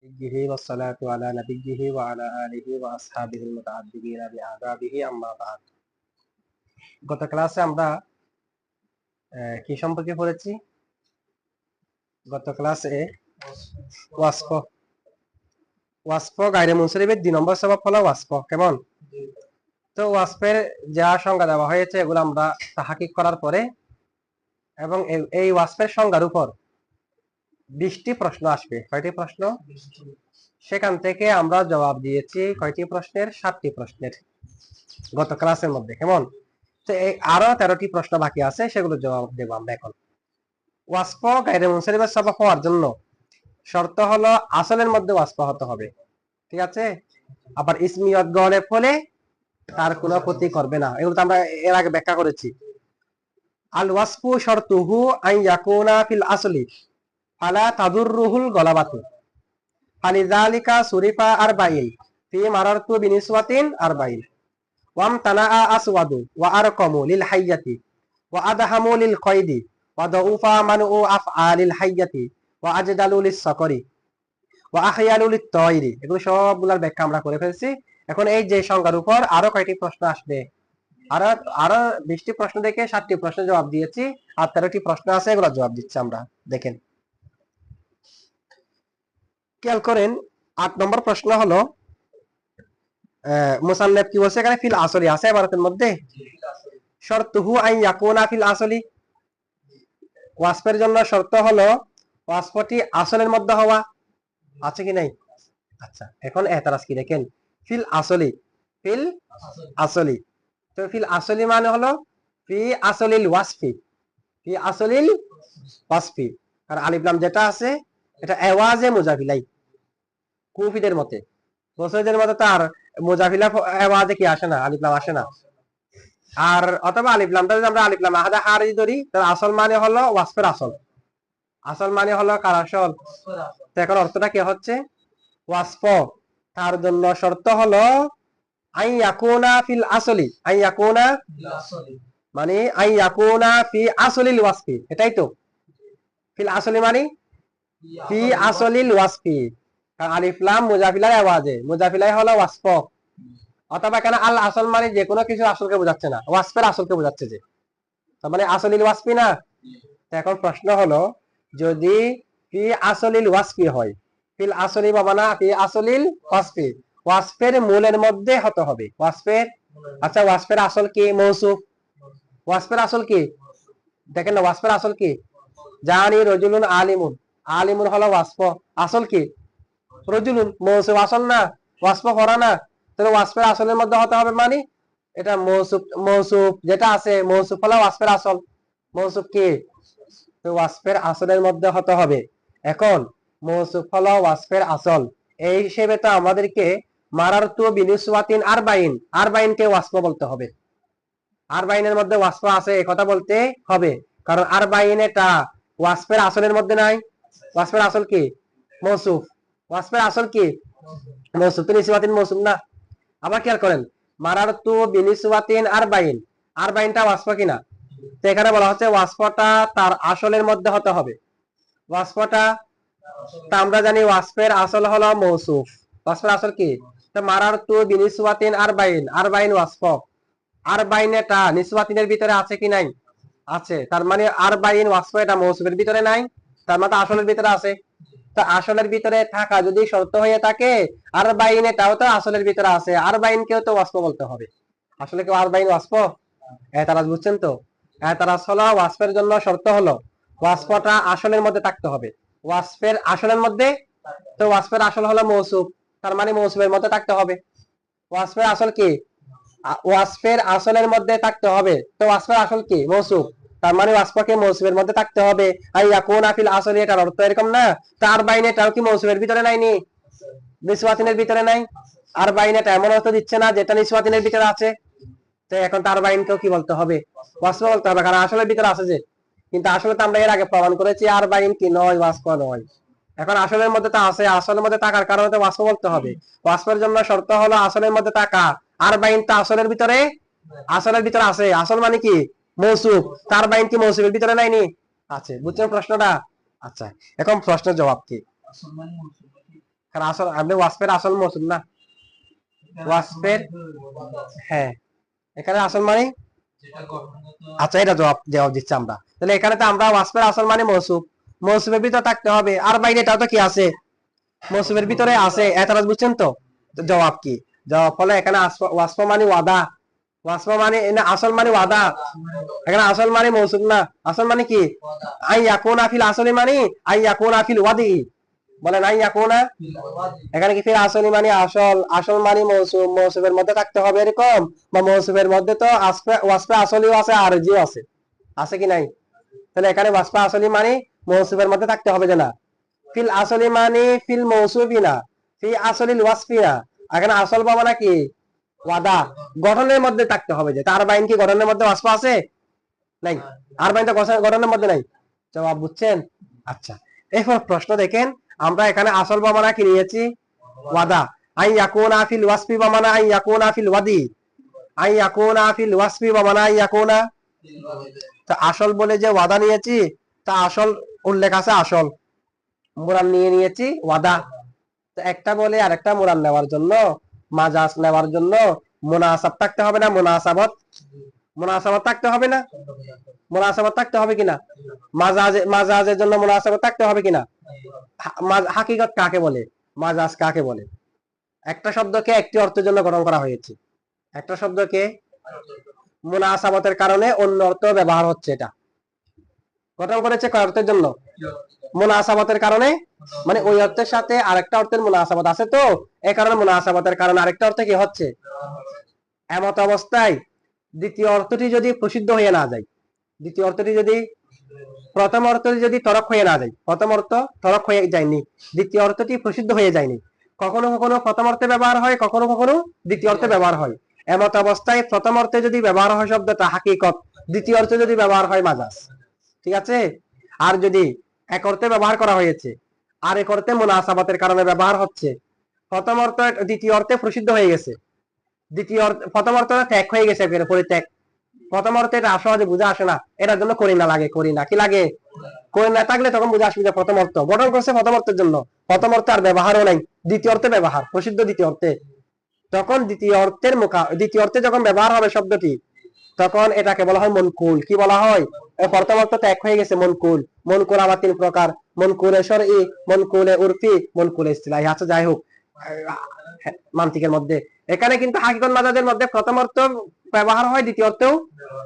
نبيه والصلاة على نبيه وعلى آله وأصحابه المتعبدين بآدابه أما بعد গত ক্লাসে আমরা কি সম্পর্কে পড়েছি? গত ক্লাসে ওয়াসফ ওয়াসফ গায়রে মুনসারিফের 2 নম্বর সবক হলো ওয়াসফ। কেমন? তো ওয়াসফের যা সংজ্ঞা দেওয়া হয়েছে এগুলো আমরা তাহকিক করার পরে এবং এই ওয়াসফের সংজ্ঞার উপর 20টি প্রশ্ন আসবে। কয়টি প্রশ্ন? সেখান থেকে আমরা জবাব দিয়েছি কয়টি প্রশ্নের? 7টি প্রশ্নের গত ক্লাসের মধ্যে। কেমন? তো আরো 13টি প্রশ্ন বাকি আছে, সেগুলো জবাব দেব আমরা এখন। ওয়াসফ গায়রে মুনসারিফের সবক হওয়ার জন্য শর্ত হলো আসলের মধ্যে ওয়াসফ হতে হবে, ঠিক আছে? আবার ইসমিয়ত গলেব হলে তার কোনো ক্ষতি করবে না, এগুলো তো আমরা এর আগে ব্যাখ্যা করেছি। আল ওয়াসফু শর্তুহু আন ইয়াকুনা ফিল আসলি ফালা তাদুররুহুল গলাবাতু ফালিযালিকা সুরিফা আরবাইন ফি মারারতু বিনিসওয়াতিন আরবাইন ওয়াম তানাআ আসওয়াদু ওয়া আরকামু লিল হাইয়াতি ওয়া আদহামু লিল কয়দি ওয়া দাউফা মানউ আফআলিল হাইয়াতি ওয়া আজদালু লিস সাকরি ওয়া আহয়ালু লিত তায়রি। এগুলো সবগুলোর ব্যাখ্যা আমরা করে ফেলছি। এখন এই যে সংজ্ঞার উপর আরো কয়টি প্রশ্ন আসবে, আরো 20টি প্রশ্ন থেকে 7টি প্রশ্নের জবাব দিয়েছি, আর 13টি প্রশ্ন আছে, এগুলো জবাব দিচ্ছি আমরা। দেখেন, খেয়াল করেন। 8 নম্বর প্রশ্ন হলো মুসান্নিফ কি বলছে এখানে? ফিল আসলি আছে ইবারতের মধ্যে। শর্তুহু আন ইয়াকুনা ফিল আসলি, ওয়াসফের জন্য শর্ত হলো ওয়াসফটি আসলের মধ্যে হওয়া। আছে কি নাই? আচ্ছা, এখন এতরাজ কি দেখেন? ফিল আসলি, ফিল আসলি। তো ফিল আসলি মানে হলো ফি আসলিল ওয়াসফি, ফি আসলিল ওয়াসফি। আর আলিফ লাম যেটা আছে এটা আওয়াজে মুজাফিলাই, কুফিদের মতে। বসরিদের মতে তার মুজাফিলা আওয়াজে কি আসে না, আলিফ লাম আসে না। আর অথবা আলিফ লামটা যদি আমরা আলিফ লাম আহাদা হারি ধরি, তার আসল মানে হলো ওয়াসফের আসল, আসল মানে হলো কার আসল? তো এখন অর্থটা কি হচ্ছে? ওয়াসফ তার জন্য শর্ত হলো আই ইয়াকুনা ফিল আসলি, আই ইয়াকুনা মানে আই ইয়াকুনা ফি আসলিল ওয়াসফি, এটাই তো। ফিল আসলি মানে ফি আসলিল ওয়াসফি, কারণ আলিফ লাম মুজাফিলার আওয়াজে, মুজাফিলাই হলো ওয়াসফ। অথবা কেন আল আসল মানে যে কোনো কিছু আসলকে বোঝাচ্ছে না, ওয়াসফের আসলকে বোঝাচ্ছে, যে তার মানে আসলিল ওয়াসফি না। এখন প্রশ্ন হলো যদি ফি আসলিল ওয়াসফি হয়, ফিল আসলি বাবা না ফি আসলিল ওয়াসফি, ওয়াসফের মূলের মধ্যে হতে হবে। ওয়াসফের, আচ্ছা ওয়াসফের আসল কি? মৌসুফ। ওয়াসফের আসল কি? দেখেন না, ওয়াসফের আসল কি? জানি রজুলুন আলিমুন, আলিমুন হলো ওয়াসফ, আসল কি? রজুলুন। মৌসুফ আসল না, ওয়াসফ করা না। তাহলে ওয়াসফের আসলের মধ্যে হতে হবে মানে এটা মৌসুফ, মৌসুফ যেটা আছে মৌসুফ হলো ওয়াসফের আসল। মৌসুফ কি? তো ওয়াসফের আসলের মধ্যে হতে হবে। এখন মৌসুফ হলো ওয়াসফের আসল, এই হিসেবে তো আমাদেরকে মারারতু বিনিসওয়াতিন আরবাইন, আরবাইনকে ওয়াসফ বলতে হবে। আরবাইনের মধ্যে ওয়াসফ আছে এই কথা বলতে হবে, কারণ আরবাইন এটা ওয়াসফের আসলের মধ্যে নাই। ওয়াসফের আসল কি? মৌসুফ। ওয়াসফের আসল কি? মৌসুফ। তো নিসওয়াতিন মৌসুফ না। আবার খেয়াল করেন, মারারতু বিনিসওয়াতিন আরবাইন, আরবাইনটা ওয়াসফ কিনা? তো এখানে বলা হচ্ছে ওয়াসফটা তার আসলের মধ্যে হতে হবে। ওয়াসফটা তা আমরা জানি ওয়াসফের আসল হলো মৌসুফ। ওয়াসফের আসল কি? তো মারারতু বিনিসওয়াতিন আরবাইন, আরবাইন ওয়াসফ। আরবাইন এটা নিসওয়াতিনের ভিতরে আছে কি নাই? আছে। তার মানে আরবাইন ওয়াসফ এটা মৌসুফের ভিতরে নাই, তার মানে আসলের ভিতরে আছে। তা আসলের ভিতরে থাকা যদি শর্ত হয়ে থাকে, আরবাইন এটাও তো আসলের ভিতরে আছে, আরবাইনকেও তো ওয়াসফ বলতে হবে। আসলে কেউ আরবাইন ওয়াসফ? এতারাজ বুঝছেন তো? এতারাজ হলো ওয়াসফের জন্য শর্ত হলো ওয়াসফটা আসলের মধ্যে থাকতে হবে। ওয়াসফের আসলের মধ্যে, তো ওয়াসফের আসল হলো মৌসুফ, তার মানে মৌসুফের মধ্যে থাকতে হবে। ওয়াসফের আসল কি? ওয়াসফের আসলের মধ্যে থাকতে হবে। তো ওয়াসফের আসল কি? মৌসুফ, তার মানে ওয়াসফকে মৌসুফের মধ্যে থাকতে হবে। আই ইয়াকুনা ফিল আসলি এটার অর্থ এরকম না? তার বাইনে এটাও কি মৌসুফের ভিতরে নাইনি? নিসওয়াতিনের ভিতরে নাই। আর বাইনে এটা এমন অর্থ দিচ্ছে না যেটা নিসওয়াতিনের ভিতরে আছে। তো এখন তার বাইনকেও কি বলতে হবে? ওয়াসফ বলতে হবে, কারণ আসলের ভিতরে আছে যে। কিন্তু আসলে তো আমরা এর আগে প্রমাণ করেছি আর বাইন কি নয়, ওয়াসফ নয়। এখন আসলের মধ্যে তো আছে, আসলের মধ্যে থাকার কারণে তো ওয়াসফ বলতে হবে। ওয়াসফের জন্য শর্ত হলো আসলের মধ্যে থাকা। আর বাইন তো আসলের ভিতরে, আসলের ভিতরে আছে। আসল মানে কি? মৌসুফ। তার বাইন কি মৌসুফের ভিতরে নাইনি? আছে। বুঝছেন প্রশ্নটা? আচ্ছা, এখন প্রশ্নের জবাব কি? কারণ আসল আপনি ওয়াসফের আসল মৌসুম না, ওয়াসফের, হ্যাঁ এখানে আসল মানে, আচ্ছা এটা জবাব দিচ্ছি আমরা। তাহলে এখানে তো আমরা ওয়াসফের আসল মানে মৌসুফ, মৌসুফের ভিতরে থাকতে হবে, আর বাইরে এটাও তো কি আছে, মৌসুফের ভিতরে আছে, এতরাজ বুঝছেন তো? তো জবাব কি? জবাব হলো এখানে ওয়াসফ মানে ওয়াদা, ওয়াসফ মানে আসল মানে ওয়াদা, এখানে আসল মানে মৌসুফ না, আসল মানে কি? আই ইয়াকুনা ফিল আসলি মানে আই ইয়াকুনা ফিল ওয়াদি, বলেন আই ইয়াকুনা, এখানে কি ফিল আসলি মানে আসল, আসল মানে মৌসুফ, মৌসুফের মধ্যে থাকতে হবে এরকম, বা মৌসুফের মধ্যে তো ওয়াসফে আসলিও আছে আর জিও আছে, আছে কি নাই? তাহলে এখানে ওয়াসফে আসলি মানে মৌসুফের মধ্যে থাকতে হবে যে না, ফিল আসলি মানে ফিল মৌসুফি না, ফি আসলিল ওয়াসফি না, এখানে আসল বা মানে কি ওয়াদা, গঠনের মধ্যে থাকতে হবে, যে তার বাইন কি গঠনের মধ্যে ওয়াসফ আছে? নাই, আর বাইন তো গঠনের মধ্যে নাই। জবাব বুঝছেন? আচ্ছা, এরপর প্রশ্ন দেখেন, আমরা এখানে আসল বা মানে কি নিয়েছি? ওয়াদা। আই ইয়াকুনা ফিল ওয়াসফি বা মানে আই ইয়াকুনা ফিল ওয়াদি, আই ইয়াকুনা ফিল ওয়াসফি বা মানে আই ইয়াকুনা, তা আসল বলে যে ওয়াদা নিয়েছি, তা আসল উল্লেখ আছে আসল, মুরান নিয়ে নিয়েছি ওয়াদা। তো একটা বলে আরেকটা মুরান নেওয়ার জন্য, মাজাজ নেওয়ার জন্য মুনাসাব থাকতে হবে না? মুনাসাবত, মুনাসাবত থাকতে হবে না? মুনাসাবত থাকতে হবে কিনা? মাজাজের জন্য মুনাসাবত থাকতে হবে কিনা? হাকিকত কাকে বলে, মাজাজ কাকে বলে? একটা শব্দকে একটি অর্থের জন্য গঠন করা হয়েছে, একটা শব্দকে মুনাসাবতের কারণে অন্য অর্থ ব্যবহার হচ্ছে, এটা গঠন করেছে কয় অর্থের জন্য? মুনাসাবাতের কারণে, মানে ওই অর্থের সাথে আরেকটা অর্থের মুনাসাবাত আছে, তো এই কারণে মুনাসাবাতের কারণে আরেকটা অর্থ কি হচ্ছে। এমত অবস্থায় দ্বিতীয় অর্থটি যদি প্রসিদ্ধ হয়ে না যায়, দ্বিতীয় অর্থটি যদি প্রথম অর্থটি যদি তরক হয়ে না যায়, প্রথম অর্থ তরক হয়ে যায়নি, দ্বিতীয় অর্থটি প্রসিদ্ধ হয়ে যায়নি, কখনো কখনো প্রথম অর্থে ব্যবহার হয়, কখনো কখনো দ্বিতীয় অর্থে ব্যবহার হয়। এমত অবস্থায় প্রথম অর্থে যদি ব্যবহার হয় শব্দটা হাকিকত, দ্বিতীয় অর্থে যদি ব্যবহার হয় মাজাজ, ঠিক আছে? আর যদি এক অর্থে ব্যবহার করা হয়েছে, আর এক অর্থে মুনাসাবাতের কারণে ব্যবহার হচ্ছে, প্রথম অর্থ দ্বিতীয় অর্থে প্রসিদ্ধ হয়ে গেছে, দ্বিতীয় অর্থ প্রথম অর্থ ত্যাগ হয়ে গেছে, পরিত্যাগ, প্রথম অর্থে এটা সহজে বুঝা আসে না, এটার জন্য করি না লাগে, করি না কি লাগে, করি না থাকলে তখন বুঝা আসবে যে প্রথম অর্থ গঠন করছে প্রথম অর্থের জন্য, প্রথম অর্থে আর ব্যবহারও নাই, দ্বিতীয় অর্থে ব্যবহার, প্রসিদ্ধ দ্বিতীয় অর্থে, তখন দ্বিতীয় অর্থের দ্বিতীয় অর্থে যখন ব্যবহার হবে শব্দটি, তখন এটাকে বলা হয় মনকুল। কি বলা হয়? প্রথম অর্থ ত্যাগ হয়ে গেছে, মনকুল। মনকুল আবার তিন প্রকার, মনকুলে শরঈ, মনকুলে উরফি, মনকুলে ইসতিলাহি। আচ্ছা যাই হোক, মান্তিকের মধ্যে এখানে কিন্তু হাকিকত মাজাজের মধ্যে প্রথম অর্থ ব্যবহার হয়, দ্বিতীয় অর্থেও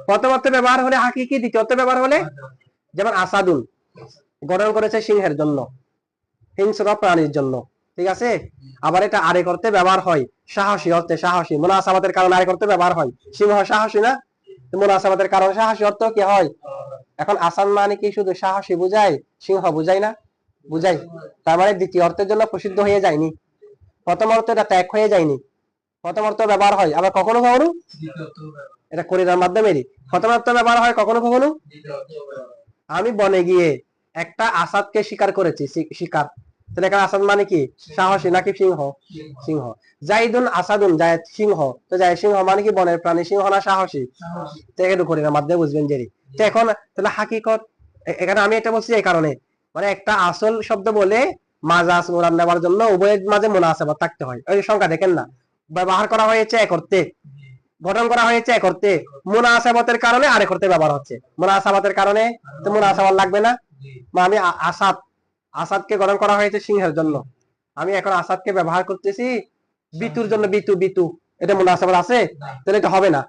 প্রথম অর্থ ব্যবহার হলে হাকিকি, দ্বিতীয় অর্থ ব্যবহার হলে, যেমন আসাদুল গঠন করেছে সিংহের জন্য, হিংস্র প্রাণীর জন্য, ঠিক আছে? আবার এটা আরেক অর্থে ব্যবহার হয় সাহসী অর্থে, সাহসী মুনাসাবাতের কারণে আরেক অর্থে ব্যবহার হয়, সিংহ সাহসী না, মুনাসাবাতের কারণে সাহসী অর্থ কি হয়? এখন আসান মানে কি শুধু সাহসী বুঝায়, সিংহ বুঝাই না? বুঝাই। তার মানে দ্বিতীয় অর্থের জন্য প্রসিদ্ধ হয়ে যায়নি, প্রথম অর্থ এটা ত্যাগ হয়ে যায়নি, প্রথম অর্থ ব্যবহার হয়। আবার কখনো কখনো এটা করিনার মাধ্যমেরই প্রথম অর্থ ব্যবহার হয়, কখনো কখনো আমি বনে গিয়ে একটা আসাদকে শিকার করেছি, শিকার, তাহলে এখানে আসাদ মানে কি সাহসী নাকি সিংহ? সিংহ। জাইদুন আসাদুন, জায়েদ সিংহ, তো জায়েদ সিংহ মানে কি বনের প্রাণী, সিংহ না সাহসী? তো একটু করিনার মাধ্যমে বুঝবেন যে তো এখন তাহলে হাকিকত, এখানে আমি এটা বলছি এই কারণে, মানে একটা আসল শব্দ বলে মাজাজ মুরাদ নেওয়ার জন্য উভয়ের মাঝে মুনাসাবাত থাকতে হয়। ওই সংখ্যা দেখেন না, ব্যবহার করা হয়েছে এক অর্থে, গঠন করা হয়েছে এক অর্থে, মুনাসাবাতের কারণে আরেক অর্থে ব্যবহার হচ্ছে, মুনাসাবাতের কারণে তো মুনাসাবাত লাগবে না? আমি আসাদ, আসাদকে গঠন করা হয়েছে সিংহের জন্য, আমি এখন আসাদকে ব্যবহার করতেছি বিতুর জন্য, বিতু বিতু, এটা মুনাসাবাত আছে? তাহলে এটা হবে না।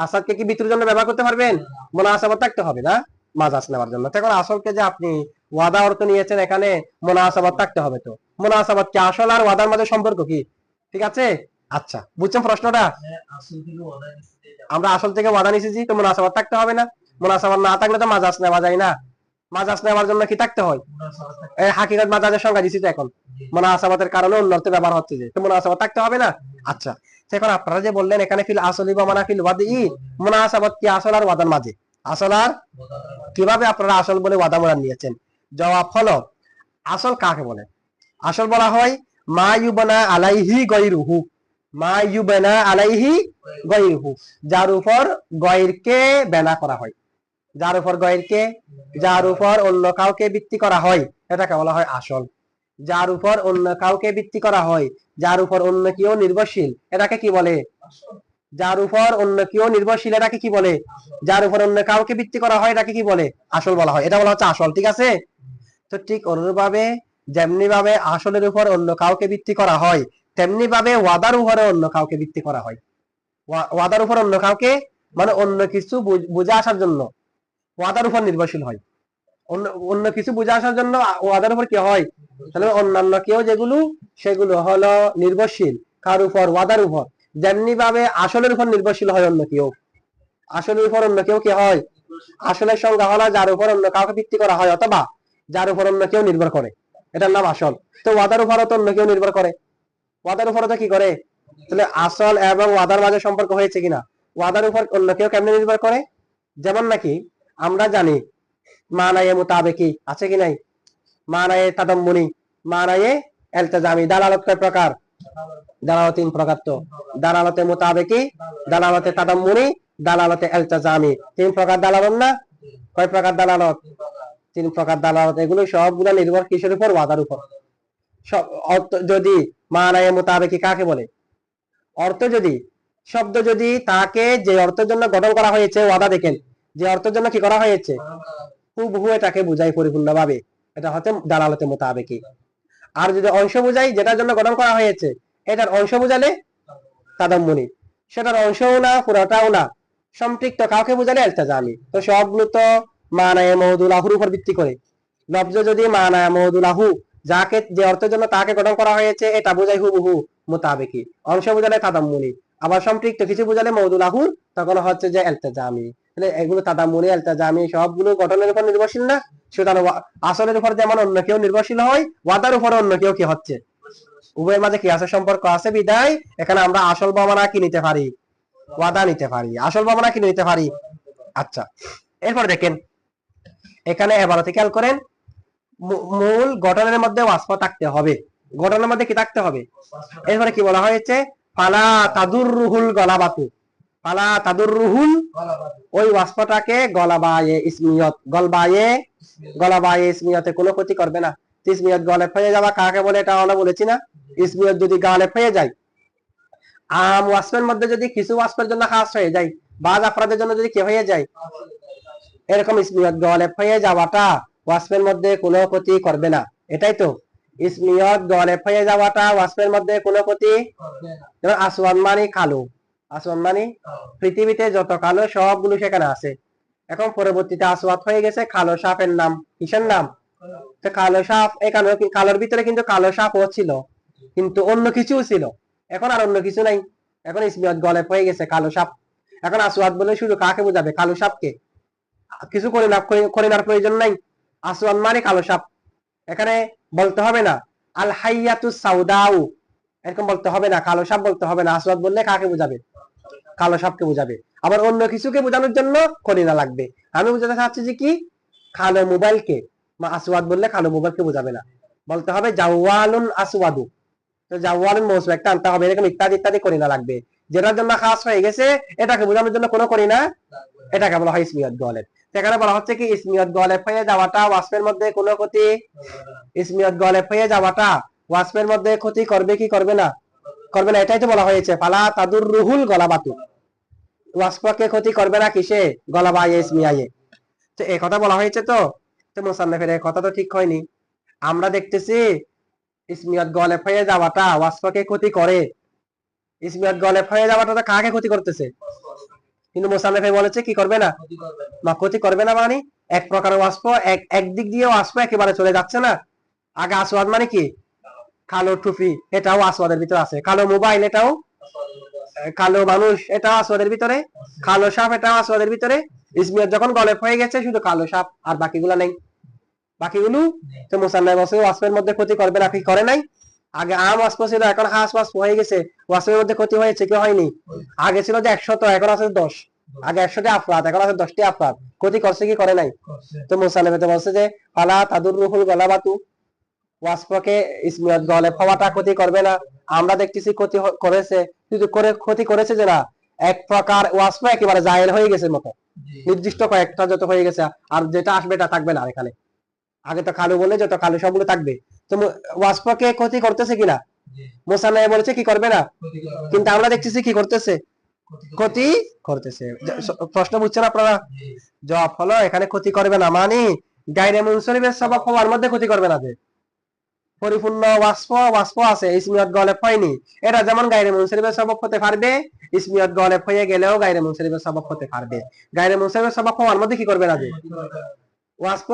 আসাদকে কি বিতুর জন্য ব্যবহার করতে পারবেন? মুনাসাবাত থাকতে হবে না মাজাজ নেওয়ার জন্য। তখন আসলকে যে আপনি ওয়াদা অর্থ নিয়েছেন, এখানে মুনাসাবাত থাকতে হবে। তো মুনাসাবাত কি আসল আর ওয়াদার মাঝে সম্পর্ক কি? ঠিক আছে? আচ্ছা বুঝছেন প্রশ্নটা? আমরা আসল থেকে ওয়াদা নিয়েছি, তো মুনাসাবাত থাকতে হবে না? মুনাসাবাত না থাকলে তো মাজাজ নেওয়া যায় না। মাজাজ নেওয়ার জন্য কি থাকতে হয়? এই হাকিকত মাজাজের সংজ্ঞা দিছি তো এখন, মুনাসাবাতের কারণে অন্য অর্থে ব্যবহার হচ্ছে, যে তো মুনাসাবাত থাকতে হবে না। আচ্ছা এখন আপনারা যে বললেন এখানে ফিল আসলি বা মানা ফিল ওয়াদি, মুনাসাবাত কি আসল আর ওয়াদার মাঝে? আসল আর, কিভাবে আপনারা আসল বলে ওয়াদা মুরাদ নিয়েছেন? জবাব হলো, আসল কাকে বলে? আসল বলা হয় মা ইউবানা আলাইহি গায়রুহু, মা ইউবানা আলাইহি গায়রুহু, যার উপর গায়রকে বেনা করা হয়, যার উপর গায়রকে, যার উপর অন্য কাউকে ভিত্তি করা হয়, এটাকে বলা হয় আসল। যার উপর অন্য কাউকে ভিত্তি করা হয়, যার উপর অন্য কেউ নির্ভরশীল, এটাকে কি বলে? যার উপর অন্য কেউ নির্ভরশীল এটাকে কি বলে? যার উপর অন্য কাউকে ভিত্তি করা হয় এটাকে কি বলে? আসল বলা হয়। এটা বলা হচ্ছে আসল, ঠিক আছে? তো ঠিক অনুরূপভাবে যেমনি ভাবে আসলের উপর অন্য কাউকে ভিত্তি করা হয়, তেমনি ভাবে ওয়াদার উপরে অন্য কাউকে ভিত্তি করা হয়। ওয়াদার উপর অন্য কাউকে মানে অন্য কিছু বুঝে আসার জন্য ওয়াদার উপর নির্ভরশীল হয়। অন্য কিছু বুঝে আসার জন্য ওয়াদার উপর কি হয়? তাহলে অন্যান্য কেউ যেগুলো সেগুলো হলো নির্ভরশীল কার উপর? ওয়াদার উপর। যেমনি ভাবে আসলের উপর নির্ভরশীল হয় অন্য কেউ, আসলের উপর অন্য কেউ কি হয়? আসলের সংজ্ঞা হলো যার উপর অন্য কাউকে ভিত্তি করা হয় অথবা যার উপর অন্য কেউ নির্ভর করে, এটার নাম আসল। তো ওয়াদার উপরও তো অন্য কেউ নির্ভর করে, ওয়াদার উপরও তো কি করে? তাহলে আসল এবং ওয়াদার মাঝে সম্পর্ক হয়েছে কিনা? ওয়াদার উপর অন্য কেউ কেমনে নির্ভর করে? যেমন নাকি আমরা জানি মানায়ে মুতাবেকি আছে কি নাই? মানায়ে তাদাম্মুনি, মানায়ে ইলতিজামি। দালালত কয় প্রকার? দালালত তিন প্রকার। তো দালালতে মুতাবেকি, দালালতে তাদাম্মুনি, দালালতে ইলতিজামি, তিন প্রকার দালালত না? কয় প্রকার দালালত? তিন প্রকার দালালত। এগুলো সবগুলো নির্ভর কিসের উপর? ওয়াদার উপর। সব অর্থ যদি মানায়ে মুতাবেকি কাকে বলে? অর্থ যদি, শব্দ যদি তাকে যে অর্থের জন্য গঠন করা হয়েছে, ওয়াদা দেখেন যে অর্থের জন্য কি করা হয়েছে, হুবহু এটাকে বুঝাই পরিপূর্ণভাবে, এটা হচ্ছে দালালতে মুতাবেকি। আর যদি অংশ বুঝাই যেটার জন্য গঠন করা হয়েছে, এটার অংশ বুঝালে তাদাম্মুনি, সেটার অংশও না পুরোটাও না, সম্পৃক্ত কাউকে বুঝালে ইলতিজামি। তো সবগুলো তো মানায়ে মওদুলাহুর উপর ভিত্তি করে। লফজ যদি মানায়ে মওদুলাহু, যাকে যে অর্থের জন্য তাকে গঠন করা হয়েছে এটা বোঝাই হুবহু মুতাবেকি, অংশ বুঝালে তাদাম্মুনি, আবার সম্পৃক্ত কিছু বুঝালে মওদুলাহুর, তখন হচ্ছে যে ইলতিজামি। তাহলে এগুলো তাদাম্মুনি ইলতিজামি সবগুলো গঠনের উপর নির্ভরশীল না? সুতরাং আসলের উপর যেমন অন্য কেউ নির্ভরশীল হয়, ওয়াদার উপর অন্য কেউ কি হচ্ছে? উভয়ের মাঝে কি আছে? সম্পর্ক আছে। বিদায় এখানে আমরা আসল ভাবনা কি নিতে পারি? ওয়াদা নিতে পারি। আসল ভাবনা কি নিতে পারি? আচ্ছা, এরপর দেখেন এখানে এবারতে খেয়াল করেন, মূল গঠনের মধ্যে ওয়াসফ থাকতে হবে। গঠনের মধ্যে কি থাকতে হবে? এরপরে কি বলা হয়েছে? ফালা তাদুররুহুল গলাবাতু, ফালা তাদুররুহুল, ওই ওয়াসফটাকে গলাবায়ে ইসমিয়ত, গলাবায়ে ইসমিয়তে কোনো ক্ষতি করবে না। ইসমিয়ত গলেব হয়ে যাওয়া কাকে বলে? এটা আমরা বলেছি না? ইসমিয়ত যদি গালেব হয়ে যায়, আম ওয়াসফের মধ্যে যদি কিছু ওয়াসফের জন্য খাস হয়ে যায়, বাজ আফরাদের জন্য যদি কি হয়ে যায়, এরকম ইসমিয়ত গলেব হয়ে যাওয়াটা ওয়াসফের মধ্যে কোনো ক্ষতি করবে না। এটাই তো ইসমিয়ত গলেব হয়ে যাওয়াটা ওয়াসফের মধ্যে কোনো ক্ষতি। যেমন আসওয়াদ মানে কালো, আসওয়াদ মানে পৃথিবীতে যত কালো সবগুলো সেখানে আছে। এখন পরবর্তীতে আসওয়াদ হয়ে গেছে, কালো সাপের নাম কিসের নাম? তো কালো সাপ, এই কালোর ভিতরে কিন্তু কালো সাপও ছিল, কিন্তু অন্য কিছুও ছিল। এখন আর অন্য কিছু নাই, এখন ইসমিয়ত গলেব হয়ে গেছে কালো সাপ। এখন আসওয়াদ বলে শুধু কাকে বোঝাবে? কালো সাপকে। কিছু করিনার প্রয়োজন নাই। আসওয়াদ মানে কালো সাপ। এখানে বলতে হবে না আল হাইয়াতু সাউদাউ, এরকম বলতে হবে না, কালো সাপ বলতে হবে না। আসওয়াদ বললে কাকে বোঝাবে? কালো সাপকে বোঝাবে। আবার অন্য কিছুকে বোঝানোর জন্য করিনা লাগবে। আমি বোঝাতে চাচ্ছি যে কি, কালো মোবাইলকে আসওয়াদ বললে কালো মোবাইলকে বোঝাবে না, বলতে হবে জাওয়ালুন আসওয়াদু। তো জাওয়ালুন মৌসুম একটা আনতে হবে, এরকম ইত্যাদি ইত্যাদি করিনা লাগবে। যেটার জন্য খাস হয়ে গেছে এটাকে বোঝানোর জন্য কোনো করিনা, এটাকে বলা হয় ইসমিয়ত গলেব। সেখানে বলা হচ্ছে কি, ইসমিয়ত গলেব হয়ে যাওয়াটা ওয়াসফের মধ্যে কোনো ক্ষতি, ইসমিয়ত গলেব হয়ে যাওয়াটা ওয়াসফের মধ্যে ক্ষতি করবে কি করবে না? করবে না। এটাই তো বলা হয়েছে ফালা তাদুররুহুল গলাবাতু, ওয়াসফকে ক্ষতি করবে না কিসে? গলাবায়ে ইসমিয়ায়ে। তো এই কথা বলা হয়েছে। তো মুসান্নিফের এই কথা তো ঠিক হয়নি। আমরা দেখতেছি ইসমিয়ত গলেব হয়ে যাওয়াটা ওয়াসফকে ক্ষতি করে, ইসমিয়ত গলেব হয়ে যাওয়াটা তো কাকে ক্ষতি করতেছে? কিন্তু মুসান্নিফে বলেছে কি করবে না, ক্ষতি করবে না। মানে এক প্রকার ওয়াসফ, একদিক দিয়ে ওয়াসফ একেবারে চলে যাচ্ছে না। আগে আসওয়াদ মানে কি, কালো টুপি, এটাও আসওয়াদের ভিতরে আছে। কালো মোবাইল, এটাও কালো মানুষ, এটাও আসওয়াদের ভিতরে। কালো সাপ, এটাও আসওয়াদের ভিতরে। ইসমিয়ত যখন গলেব হয়ে গেছে শুধু কালো সাপ, আর বাকিগুলো নেই। বাকিগুলো তো মুসান্নিফ বলছে ওয়াসফের মধ্যে ক্ষতি করবে না, কি করে নাই? আগে আম ওয়াসফ ছিল, এখন হাস ওয়াসফ হয়ে গেছে, ওয়াসফের মধ্যে ক্ষতি হয়েছে কি হয়নি? আগে ছিল যে 100, এখন আছে 10। আগে 100টি আফরাদ, এখন আছে 10টি আফরাদ। ক্ষতি করছে কি করে নাই? তো মুসান্নিফ বলছে যে ফালা তাদুররুহুল গলাবাতু, ওয়াসফকে ইসমিয়ত গলেব হওয়াটা ক্ষতি করবে না। আমরা দেখতেছি ক্ষতি করেছে, কিন্তু ক্ষতি করেছে যে না, এক প্রকার ওয়াসফ একেবারে জায়েল হয়ে গেছে মতো, নির্দিষ্ট কয়েকটা যত হয়ে গেছে, আর যেটা আসবে এটা থাকবে না এখানে। আগে তো কালো বলে যত কালো সবগুলো থাকবে, তো ওয়াসফকে ক্ষতি করতেছে কিনা? মুসান্নাফ বলেছে কি করবে না, কিন্তু আমরা দেখতেছি কি করতেছে, ক্ষতি করতেছে। প্রশ্ন বুঝছেন আপনারা? জবাব হলো এখানে ক্ষতি করবে না মানে গায়রে মুনসরিফের সবব হওয়ার মধ্যে ক্ষতি করবে না। যে পরিপূর্ণ ওয়াসফ আছে, ইসমিয়ত গলেব হয়নি, এটা যেমন গায়রে মুনসরিফের সবব হতে পারবে, ইসমিয়ত গলেব হয়ে গেলেও গায়রে মুনসরিফের সবব হতে পারবে। গায়রে মুনসরিফের সবব হওয়ার মধ্যে কি করবে না, যে ওয়াসফ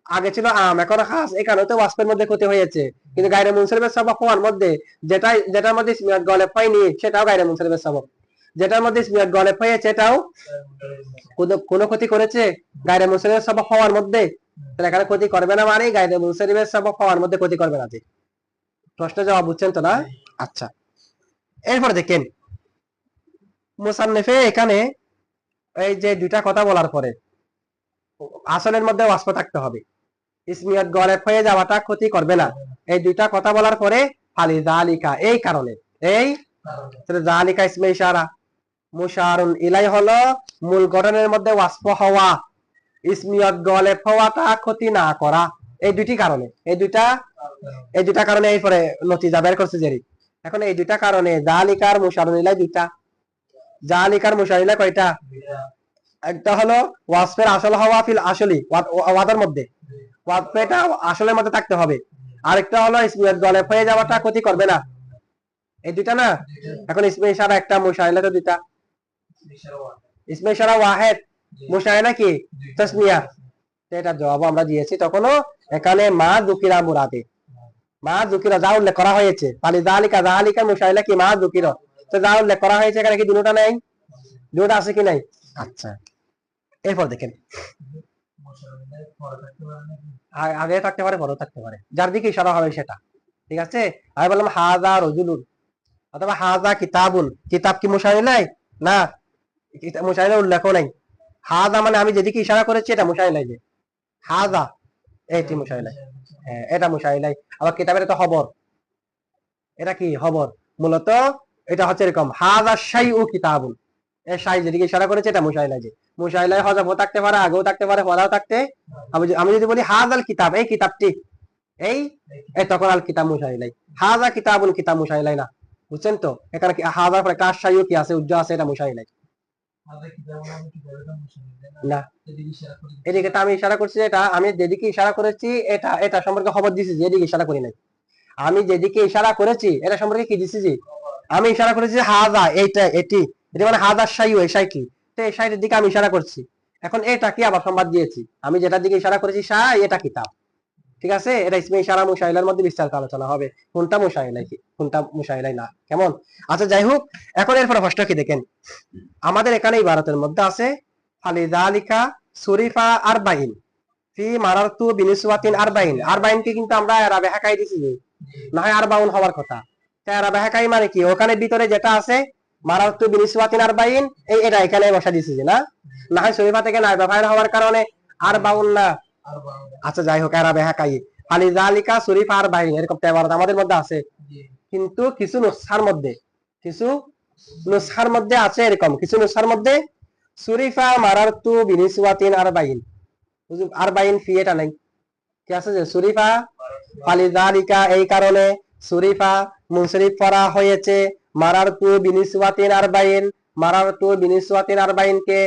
আগে ছিল আম এখন খাস, এই কারণে তো ওয়াসফের মধ্যে ক্ষতি হয়েছে। কিন্তু গায়রে মুনসরিফের সবব হওয়ার মধ্যে যেটার মধ্যে ইসমিয়ত গলেব হয়নি সেটাও গায়রে মুনসরিফের সবব, যেটার মধ্যে ইসমিয়ত গলেব হয়েছে এটাও কোনো ক্ষতি করেছে গায়রে মুনসরিফের সবব হওয়ার মধ্যে? তাহলে এখানে ক্ষতি করবে না মানে গায়রে মুনসরিফের সবব হওয়ার মধ্যে ক্ষতি করবে না। যে প্রশ্নের জবাব বুঝছেন তো না? আচ্ছা, এরপর দেখেন মুসান্নিফে এখানে এই যে দুইটা কথা বলার পরে আসলের মধ্যে ওয়াসফ থাকতে হবে, ইসমিয়ত গলেব হয়ে যাওয়াটা ক্ষতি করবে না, এই দুইটা কথা বলার পরে ফালি যালিকা এই কারণে, এই যালিকা ইসমে ইশারা, মুশারুন ইলাই হলো মূল গঠনের মধ্যে ওয়াসফ হওয়া, ইসমিয়ত গলেব হওয়াটা ক্ষতি না করা, এই দুইটি কারণে, এই দুইটা কারণে এরপরে নতিজা বের করছে জেরি। এখন এই দুইটা কারণে যালিকার মুশারুন ইলাই দুইটা, যালিকার মুশারুন ইলাই কয়টা? একটা হলো ওয়াসফের আসল হওয়া ফিল আসলি ওয়াদার মধ্যে, ওয়াসফটা আসলের মধ্যে থাকতে হবে, আরেকটা হলো ইসমিয়ত গলেব হয়ে যাওয়াটা ক্ষতি করবে না, এই দুইটা না। এখন ইসমে ইশারা একটা, মুশাইলা তো দুইটা, ইসমে ইশারা ওয়াহিদ, মুশাইলা কি তাসনিয়া। এটা জবাব আমরা দিয়েছি তখনও, এখানে মা যুকিরা মুরাদে, মা যুকিরা যা উল্লেখ করা হয়েছে, ফালি যালিকা যালিকা মুশাইলা কি মা যুকিরা, তো যা উল্লেখ করা হয়েছে এখানে কি দুটোটা নাই? দুটোটা আছে কি নাই? আচ্ছা, এরপর দেখেন আগে থাকতে পারে পরে থাকতে পারে, যার দিকে ইশারা হবে সেটা, ঠিক আছে। আমি বললাম হাজা রজুলুন অথবা হাজা কিতাবুন, কিতাব কি মুশাইলাই? না, মুশাইলা উল্লেখ নাই। হাজা মানে আমি যেদিকে ইশারা করেছি এটা মুশাইলাই, যে হাজা এইটি মুশাইলাই, হ্যাঁ এটা মুশাইলাই। আবার কিতাবের তো খবর, এটা কি খবর, মূলত এটা হচ্ছে এরকম হাজা শাইউ কিতাবুন, এই শাই যেদিকে ইশারা করেছে এটা মুশাইলাই, যে মুশাইলাই হযফও থাকতে পারে, আগেও থাকতে পারে, পরেও থাকতে। আমি যদি বলি হাজাল কিতাব এই কিতাবটি, এই তখন আল কিতাব মুশাইলাই, হাজা কিতাবুন কিতাব মুশাইলাই না, বুঝছেন তো? এখানে কি হাজার পরে কাশ শাইউ কি আছে, উজ্জ আছে, এটা মুশাইলাই না। এদিকে আমি ইশারা করছি, এটা আমি যেদিকে ইশারা করেছি এটা এটা সম্পর্কে খবর দিছি, যেদিকে ইশারা করি নাই। আমি যেদিকে ইশারা করেছি এটা সম্পর্কে কি দিছি, যে আমি ইশারা করেছি হাজা এইটা এটি, এটা মানে হাজার শাইউ এই শাইটি, তো এই শাইটের দিকে আমি ইশারা করছি। এখন এটা কি আবার সংবাদ দিয়েছি, আমি যেটার দিকে ইশারা করেছি শাই এটা কিতাব, ঠিক আছে। এটা ইসমে ইশারা মুশাইলার মধ্যে বিস্তারিত আলোচনা হবে, কোনটা মুশাইলাই কি কোনটা মুশাইলাই না, কেমন? আচ্ছা যাই হোক, এখন এরপরে প্রশ্ন কি দেখেন, আমাদের এখানে ইবারতের মধ্যে আছে ফালি যালিকা সুরিফা আরবাইন ফি মারারতু বিনিসওয়াতিন আরবাইন, আরবাইন কে কিন্তু আমরা এরাবে হাকাই দিছি, যে না হয় আরবাউন হওয়ার কথা, তাই এরাবে হাকাই মানে কি ওখানে ভিতরে যেটা আছে মারারতু বিনিসওয়াতিন আরবাইন, এই এটা এখানে বসা দিছি, যে না না হয় সুরিফা থেকে নাইবা ফাইল হওয়ার কারণে আরবাউন না। আচ্ছা যাই হোক, এরাবে হাকাই ফালি যালিকা সুরিফা আরবাইন এরকম ইবারত আমাদের মধ্যে আছে, কিন্তু কিছু নুসখার মধ্যে আছে এরকম, কিছু নুসখার মধ্যে সুরিফা মারারতু বিনিসওয়াতিন আরবাইন, আরবাইন ফি এটা নাই, কি আছে যে সুরিফা ফালি যালিকা এই কারণে সুরিফা মুনসরিফ করা হয়েছে, মারারতু বিনিসওয়াতিন আরবাইন, মারারতু বিনিসওয়াতিন আরবাইন কে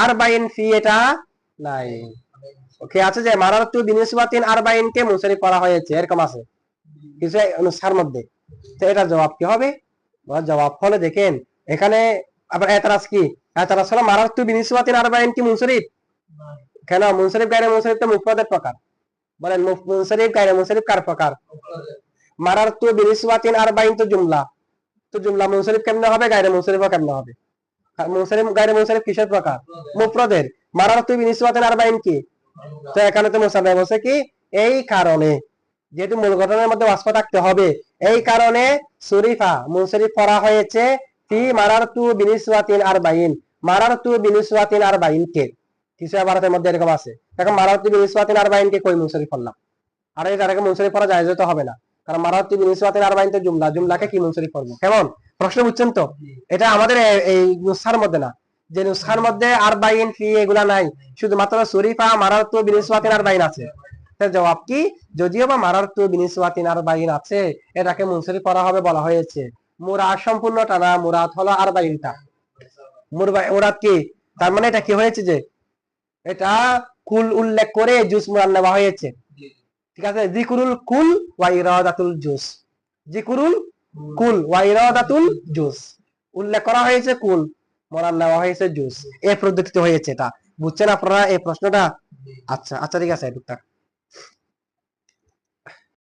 আরবাইন ফি এটা নাই, ওকে আছে যে মারারতু বিনিসওয়াতিন আরবাইন কে মুনসরিফ করা হয়েছে এরকম আছে কিছু নুসখার মধ্যে। তো এটা জবাব কি হবে? জবাব হলো দেখেন এখানে আবার এতরাজ কি, এতরাজ হলো মারারতু বিনিসওয়াতিন আরবাইন কি মুনসরিফ, কেন মুনসরিফ গায়রে মুনসরিফ তো মুফরাদের প্রকার, বলেন মুনসরিফ গায়রে মুনসরিফ কার প্রকার? মারারতু বিনিসওয়াতিন আরবাইন তো জুমলা, তো জুমলা মুনসরিফ কেমনে হবে, গায়রে মুনসরিফও কেমনে হবে? মুনসরিফ গায়রে মুনসরিফ কিসের প্রকার? মুফরাদের। মারারতু বিনিসওয়াতিন আরবাইন কি, তো এখানে তো মুসান্নাফ বলছে কি এই কারণে, যেহেতু মূল গঠনের মধ্যে ওয়াসফ থাকতে হবে, এই কারণে সুরিফা মুনসরিফ করা হয়েছে ফি মারারতু বিনিসওয়াতিন আরবাইন, মারারতু বিনিসওয়াতিন আরবাইন কে, কিছু ইবারতের মধ্যে এরকম আছে। এখন মারারতু বিনিসওয়াতিন আরবাইন কে কই মুনসরিফ করলাম, আর এটাকে মুনসরিফ করা জায়েজ তো হবে না, কারণ মারারতু বিনিসওয়াতিন আরবাইন তো জুমলা, জুমলাকে কি মুনসরিফ করব, কেমন? প্রশ্ন বুঝছেন তো? এটা আমাদের এই নুসখার মধ্যে না, যে নুসখার মধ্যে আরবাইন ফি এগুলা নাই, শুধুমাত্র সুরিফা মারারতু বিনিসওয়াতিন আরবাইন আছে। তার জবাব কি? যদিও বা মারারতু বিনিসওয়াতিন আরবাইন আছে, এটাকে মুনসরিফ করা হবে বলা হয়েছে। মুরাদ সম্পূর্ণটা না, মুরাদ হলো আরবাইনটা। মুরাদ কি? তার মানে এটা কি হয়েছে যে এটা কুল উল্লেখ করে জুস মুরাদ নেওয়া হয়েছে। ঠিক আছে, যিকুরুল কুল ওয়া ইরাদাতুল জুস। যিকুরুল কুল ওয়া ইরাদাতুল জুস, উল্লেখ করা হয়েছে কুল, মুরাদ নেওয়া হয়েছে জুস। এই পদ্ধতিতে হয়েছে এটা। বুঝছেন আপনারা এই প্রশ্নটা? আচ্ছা আচ্ছা, ঠিক আছে টুকটাক।